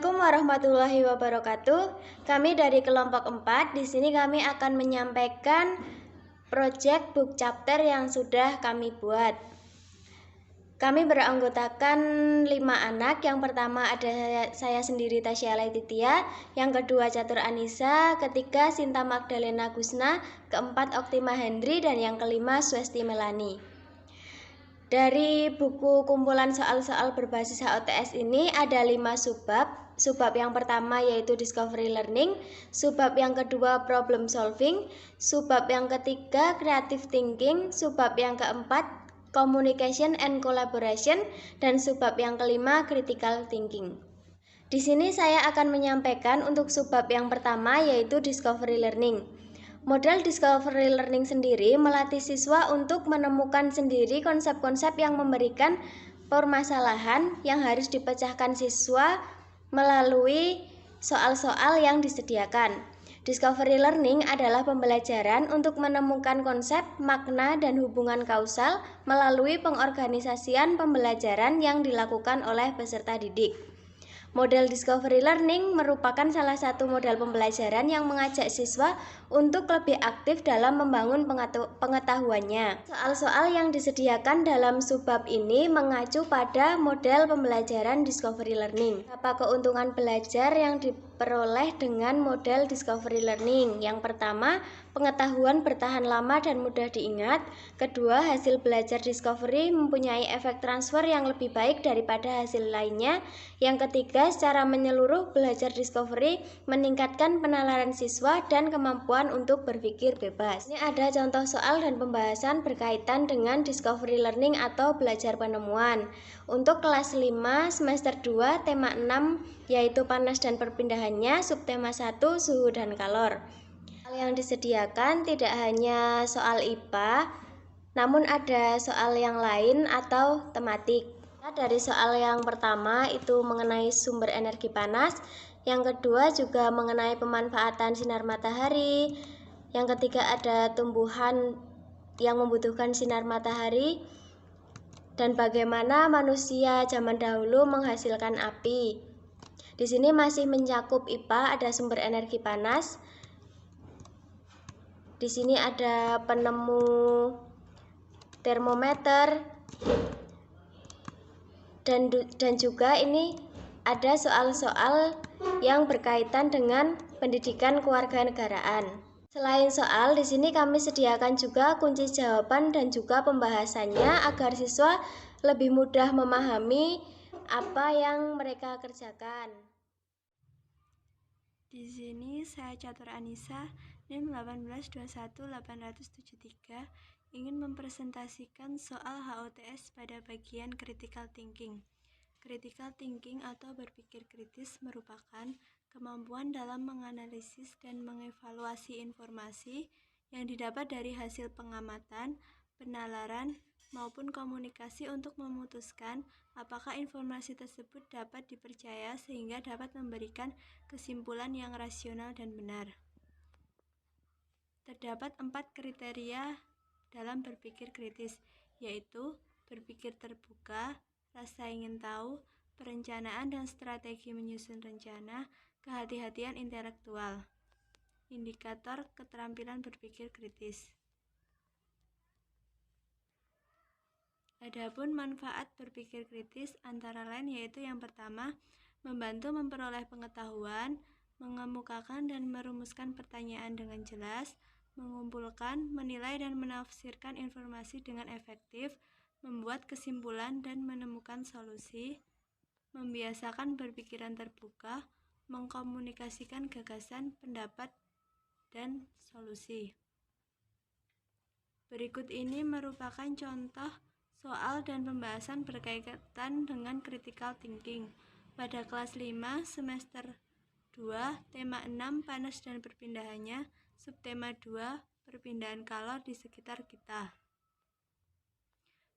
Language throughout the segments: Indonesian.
Assalamualaikum warahmatullahi wabarakatuh. Kami dari kelompok 4. Di sini kami akan menyampaikan project book chapter yang sudah kami buat. Kami beranggotakan 5 anak. Yang pertama ada saya sendiri, Tasya Laititia. Yang kedua Catur Anissa. Ketiga Sinta Magdalena Gusna. Keempat Oktima Hendri. Dan yang kelima Swesti Melani. Dari buku kumpulan soal-soal berbasis HOTS ini ada 5 subbab. Subbab yang pertama yaitu Discovery Learning, subbab yang kedua Problem Solving, subbab yang ketiga Creative Thinking, subbab yang keempat Communication and Collaboration, dan subbab yang kelima Critical Thinking. Di sini saya akan menyampaikan untuk subbab yang pertama yaitu Discovery Learning. Model Discovery Learning sendiri melatih siswa untuk menemukan sendiri konsep-konsep yang memberikan permasalahan yang harus dipecahkan siswa melalui soal-soal yang disediakan. Discovery Learning adalah pembelajaran untuk menemukan konsep, makna, dan hubungan kausal melalui pengorganisasian pembelajaran yang dilakukan oleh peserta didik. Model Discovery Learning merupakan salah satu model pembelajaran yang mengajak siswa untuk lebih aktif dalam membangun pengetahuannya. Soal-soal yang disediakan dalam subbab ini mengacu pada model pembelajaran Discovery Learning. Apa keuntungan belajar yang diperoleh dengan model Discovery Learning? Yang pertama, pengetahuan bertahan lama dan mudah diingat. Kedua, hasil belajar Discovery mempunyai efek transfer yang lebih baik daripada hasil lainnya. Yang ketiga, secara menyeluruh belajar Discovery meningkatkan penalaran siswa dan kemampuan untuk berpikir bebas. Ini ada contoh soal dan pembahasan berkaitan dengan Discovery Learning atau belajar penemuan. Untuk kelas 5 semester 2 tema 6 yaitu panas dan perpindahannya, subtema 1 suhu dan kalor. Soal yang disediakan tidak hanya soal IPA, namun ada soal yang lain atau tematik. Dari soal yang pertama itu mengenai sumber energi panas, yang kedua juga mengenai pemanfaatan sinar matahari, yang ketiga ada tumbuhan yang membutuhkan sinar matahari, dan bagaimana manusia zaman dahulu menghasilkan api. Di sini masih mencakup IPA, ada sumber energi panas. Di sini ada penemu termometer. Dan juga ini ada soal-soal yang berkaitan dengan pendidikan kewarganegaraan. Selain soal, di sini kami sediakan juga kunci jawaban dan juga pembahasannya agar siswa lebih mudah memahami apa yang mereka kerjakan. Di sini saya Catur Anissa, NIM 1821873, ingin mempresentasikan soal HOTS pada bagian critical thinking. Critical thinking atau berpikir kritis merupakan kemampuan dalam menganalisis dan mengevaluasi informasi yang didapat dari hasil pengamatan, penalaran, maupun komunikasi untuk memutuskan apakah informasi tersebut dapat dipercaya sehingga dapat memberikan kesimpulan yang rasional dan benar. Terdapat 4 kriteria dalam berpikir kritis, yaitu berpikir terbuka, rasa ingin tahu, perencanaan dan strategi menyusun rencana, kehati-hatian intelektual. Indikator keterampilan berpikir kritis. Adapun manfaat berpikir kritis antara lain yaitu yang pertama, membantu memperoleh pengetahuan, mengemukakan dan merumuskan pertanyaan dengan jelas, mengumpulkan, menilai dan menafsirkan informasi dengan efektif, membuat kesimpulan dan menemukan solusi, membiasakan berpikiran terbuka, mengkomunikasikan gagasan, pendapat, dan solusi. Berikut ini merupakan contoh soal dan pembahasan berkaitan dengan critical thinking. Pada kelas 5 semester 2 tema 6 panas dan perpindahannya, subtema 2 perpindahan kalor di sekitar kita.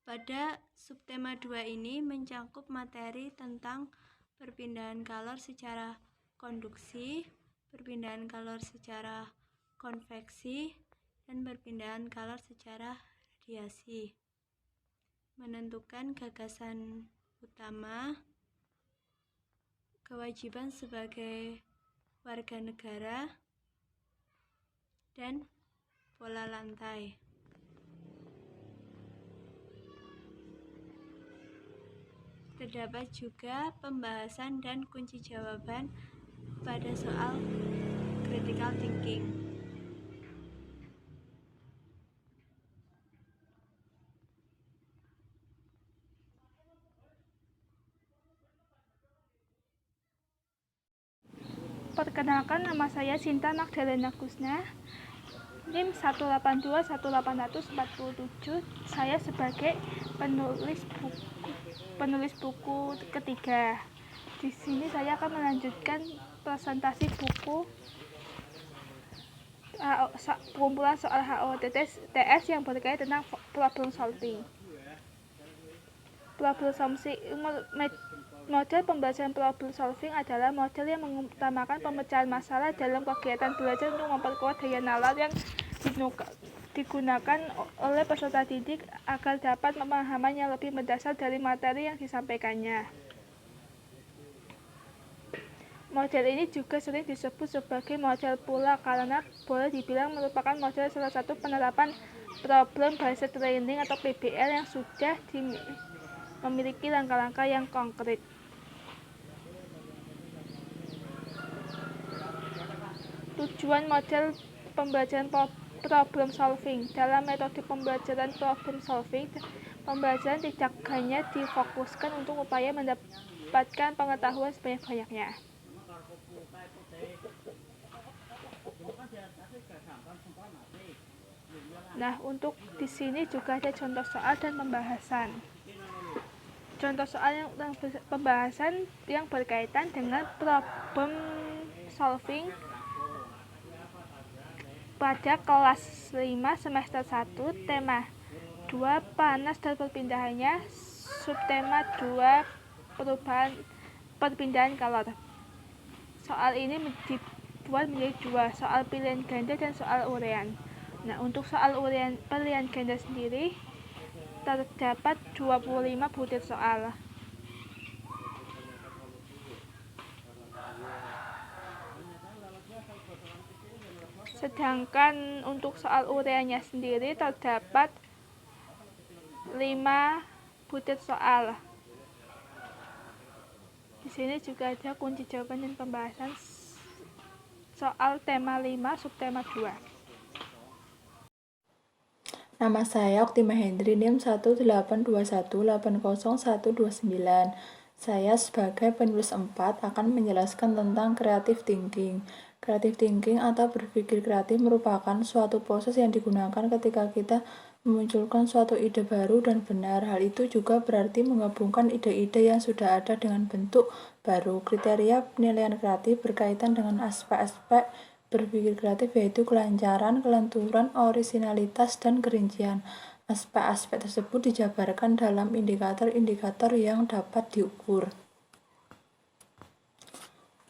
Pada subtema 2 ini mencakup materi tentang perpindahan kalor secara konduksi, perpindahan kalor secara konveksi, dan perpindahan kalor secara radiasi. Menentukan gagasan utama, kewajiban sebagai warga negara, dan pola lantai. Terdapat juga pembahasan dan kunci jawaban pada soal critical thinking. Perkenalkan, nama saya Sinta Magdalena Kusna, NIM 1821847. Saya sebagai penulis buku ketiga. Di sini saya akan melanjutkan presentasi buku kumpulan soal HOTS yang berkaitan tentang problem solving. Model pembelajaran problem solving adalah model yang mengutamakan pemecahan masalah dalam kegiatan belajar untuk memperkuat daya nalar yang digunakan oleh peserta didik agar dapat pemahaman yang lebih mendasar dari materi yang disampaikannya. Model ini juga sering disebut sebagai model pula karena boleh dibilang merupakan model salah satu penerapan problem based learning atau PBL yang sudah memiliki langkah-langkah yang konkret. Tujuan model pembelajaran problem solving. Dalam metode pembelajaran problem solving, pembelajaran tidak hanya difokuskan untuk upaya mendapatkan pengetahuan sebanyak-banyaknya. Nah, untuk di sini juga ada contoh soal dan pembahasan. Contoh soal yang pembahasan yang berkaitan dengan problem solving pada kelas 5 semester 1, tema 2 panas dan perpindahannya, subtema 2 perpindahan kalor. Soal ini dibuat menjadi dua, soal pilihan ganda dan soal urean. Nah, untuk soal pilihan ganda sendiri terdapat 25 butir soal. Sedangkan untuk soal ureannya sendiri terdapat 5 butir soal. Di sini juga ada kunci jawaban dan pembahasan soal tema 5 subtema 2. Nama saya Oktima Hendri, NIM 182180129. Saya sebagai penulis 4 akan menjelaskan tentang creative thinking. Creative thinking atau berpikir kreatif merupakan suatu proses yang digunakan ketika kita memunculkan suatu ide baru dan benar. Hal itu juga berarti menggabungkan ide-ide yang sudah ada dengan bentuk baru. Kriteria penilaian kreatif berkaitan dengan aspek-aspek berpikir kreatif yaitu kelancaran, kelenturan, orisinalitas, dan kerincian. Aspek-aspek tersebut dijabarkan dalam indikator-indikator yang dapat diukur.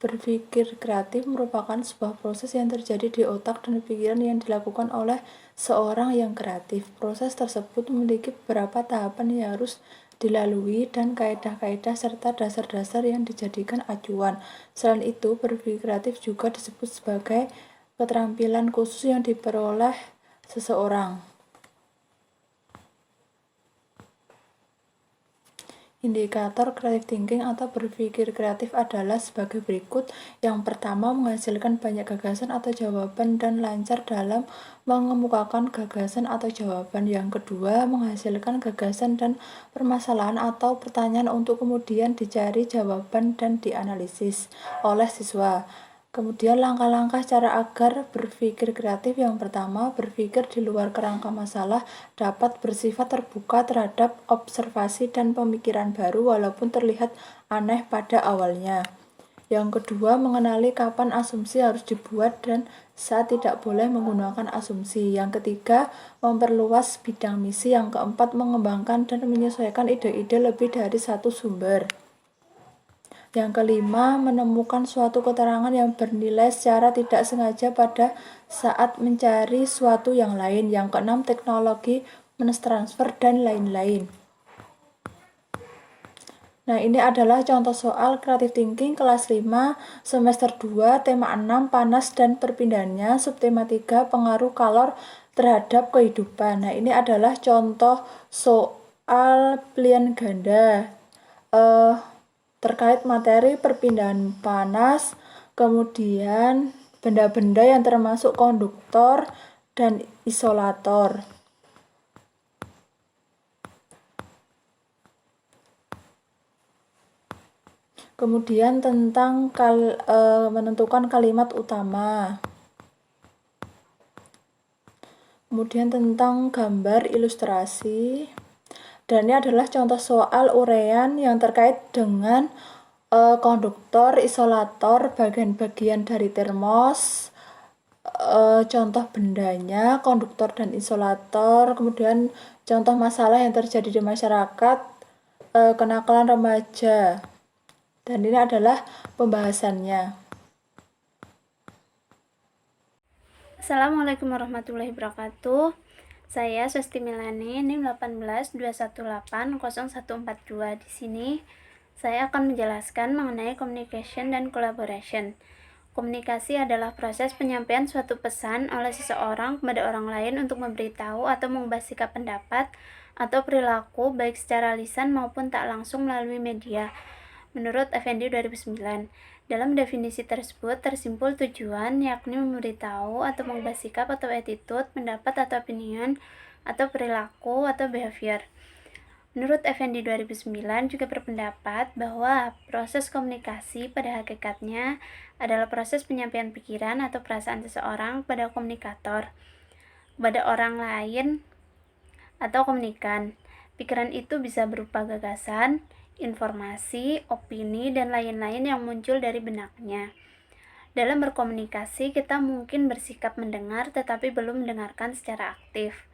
Berpikir kreatif merupakan sebuah proses yang terjadi di otak dan pikiran yang dilakukan oleh seorang yang kreatif. Proses tersebut memiliki beberapa tahapan yang harus dilalui dan kaidah-kaidah serta dasar-dasar yang dijadikan acuan. Selain itu, berpikir kreatif juga disebut sebagai keterampilan khusus yang diperoleh seseorang. Indikator creative thinking atau berpikir kreatif adalah sebagai berikut. Yang pertama, menghasilkan banyak gagasan atau jawaban dan lancar dalam mengemukakan gagasan atau jawaban. Yang kedua, menghasilkan gagasan dan permasalahan atau pertanyaan untuk kemudian dicari jawaban dan dianalisis oleh siswa. Kemudian langkah-langkah cara agar berpikir kreatif. Yang pertama, berpikir di luar kerangka masalah, dapat bersifat terbuka terhadap observasi dan pemikiran baru walaupun terlihat aneh pada awalnya. Yang kedua, mengenali kapan asumsi harus dibuat dan saat tidak boleh menggunakan asumsi. Yang ketiga, memperluas bidang misi. Yang keempat, mengembangkan dan menyesuaikan ide-ide lebih dari satu sumber. Yang kelima, menemukan suatu keterangan yang bernilai secara tidak sengaja pada saat mencari suatu yang lain. Yang keenam, teknologi, transfer, dan lain-lain. Nah, ini adalah contoh soal creative thinking kelas 5 semester 2 tema 6 panas dan perpindahannya, subtema 3 pengaruh kalor terhadap kehidupan. Nah, ini adalah contoh soal pilihan ganda terkait materi perpindahan panas, kemudian benda-benda yang termasuk konduktor dan isolator. Kemudian tentang menentukan kalimat utama. Kemudian tentang gambar ilustrasi. Dan ini adalah contoh soal uraian yang terkait dengan konduktor, isolator, bagian-bagian dari termos, contoh bendanya, konduktor dan isolator, kemudian contoh masalah yang terjadi di masyarakat, kenakalan remaja. Dan ini adalah pembahasannya. Assalamualaikum warahmatullahi wabarakatuh. Saya Swesti Milani, NIM 182180142. Di sini saya akan menjelaskan mengenai communication dan collaboration. Komunikasi adalah proses penyampaian suatu pesan oleh seseorang kepada orang lain untuk memberitahu atau mengubah sikap pendapat atau perilaku baik secara lisan maupun tak langsung melalui media. Menurut Effendi 2009, dalam definisi tersebut tersimpul tujuan, yakni memberitahu atau mengubah sikap atau attitude, pendapat atau opinion, atau perilaku atau behavior. Menurut Effendi 2009 juga berpendapat bahwa proses komunikasi pada hakikatnya adalah proses penyampaian pikiran atau perasaan seseorang kepada komunikator, kepada orang lain atau komunikan. Pikiran itu bisa berupa gagasan, informasi, opini, dan lain-lain yang muncul dari benaknya. Dalam berkomunikasi, kita mungkin bersikap mendengar tetapi belum mendengarkan secara aktif.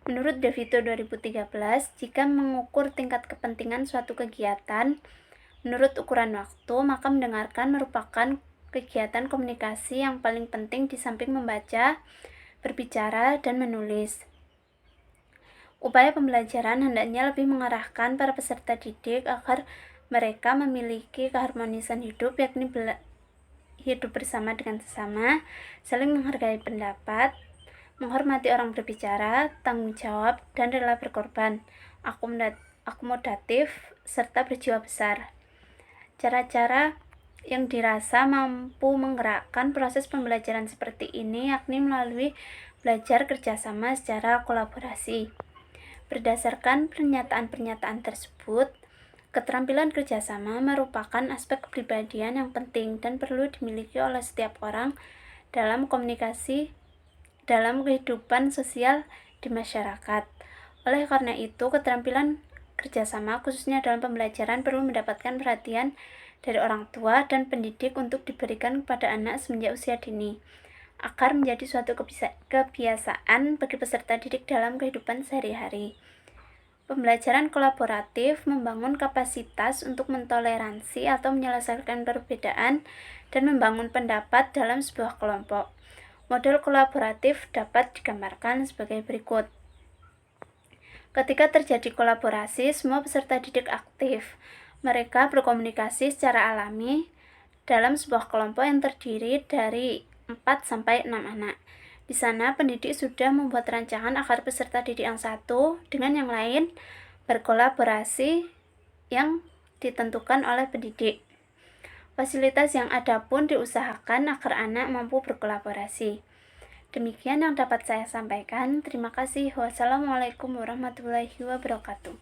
Menurut DeVito 2013, jika mengukur tingkat kepentingan suatu kegiatan menurut ukuran waktu, maka mendengarkan merupakan kegiatan komunikasi yang paling penting di samping membaca, berbicara, dan menulis. Upaya pembelajaran hendaknya lebih mengarahkan para peserta didik agar mereka memiliki keharmonisan hidup, yakni hidup bersama dengan sesama, saling menghargai pendapat, menghormati orang berbicara, tanggung jawab, dan rela berkorban, akomodatif, serta berjiwa besar. Cara-cara yang dirasa mampu menggerakkan proses pembelajaran seperti ini yakni melalui belajar kerjasama secara kolaborasi. Berdasarkan pernyataan-pernyataan tersebut, keterampilan kerjasama merupakan aspek kepribadian yang penting dan perlu dimiliki oleh setiap orang dalam komunikasi dalam kehidupan sosial di masyarakat. Oleh karena itu, keterampilan kerjasama khususnya dalam pembelajaran perlu mendapatkan perhatian dari orang tua dan pendidik untuk diberikan kepada anak semenjak usia dini, agar menjadi suatu kebiasaan bagi peserta didik dalam kehidupan sehari-hari. Pembelajaran kolaboratif membangun kapasitas untuk mentoleransi atau menyelesaikan perbedaan dan membangun pendapat dalam sebuah kelompok. Model kolaboratif dapat digambarkan sebagai berikut. Ketika terjadi kolaborasi, semua peserta didik aktif. Mereka berkomunikasi secara alami dalam sebuah kelompok yang terdiri dari 4-6 anak. Di sana pendidik sudah membuat rancangan agar peserta didik yang satu dengan yang lain berkolaborasi yang ditentukan oleh pendidik. Fasilitas yang ada pun diusahakan agar anak mampu berkolaborasi. Demikian yang dapat saya sampaikan. Terima kasih. Wassalamualaikum warahmatullahi wabarakatuh.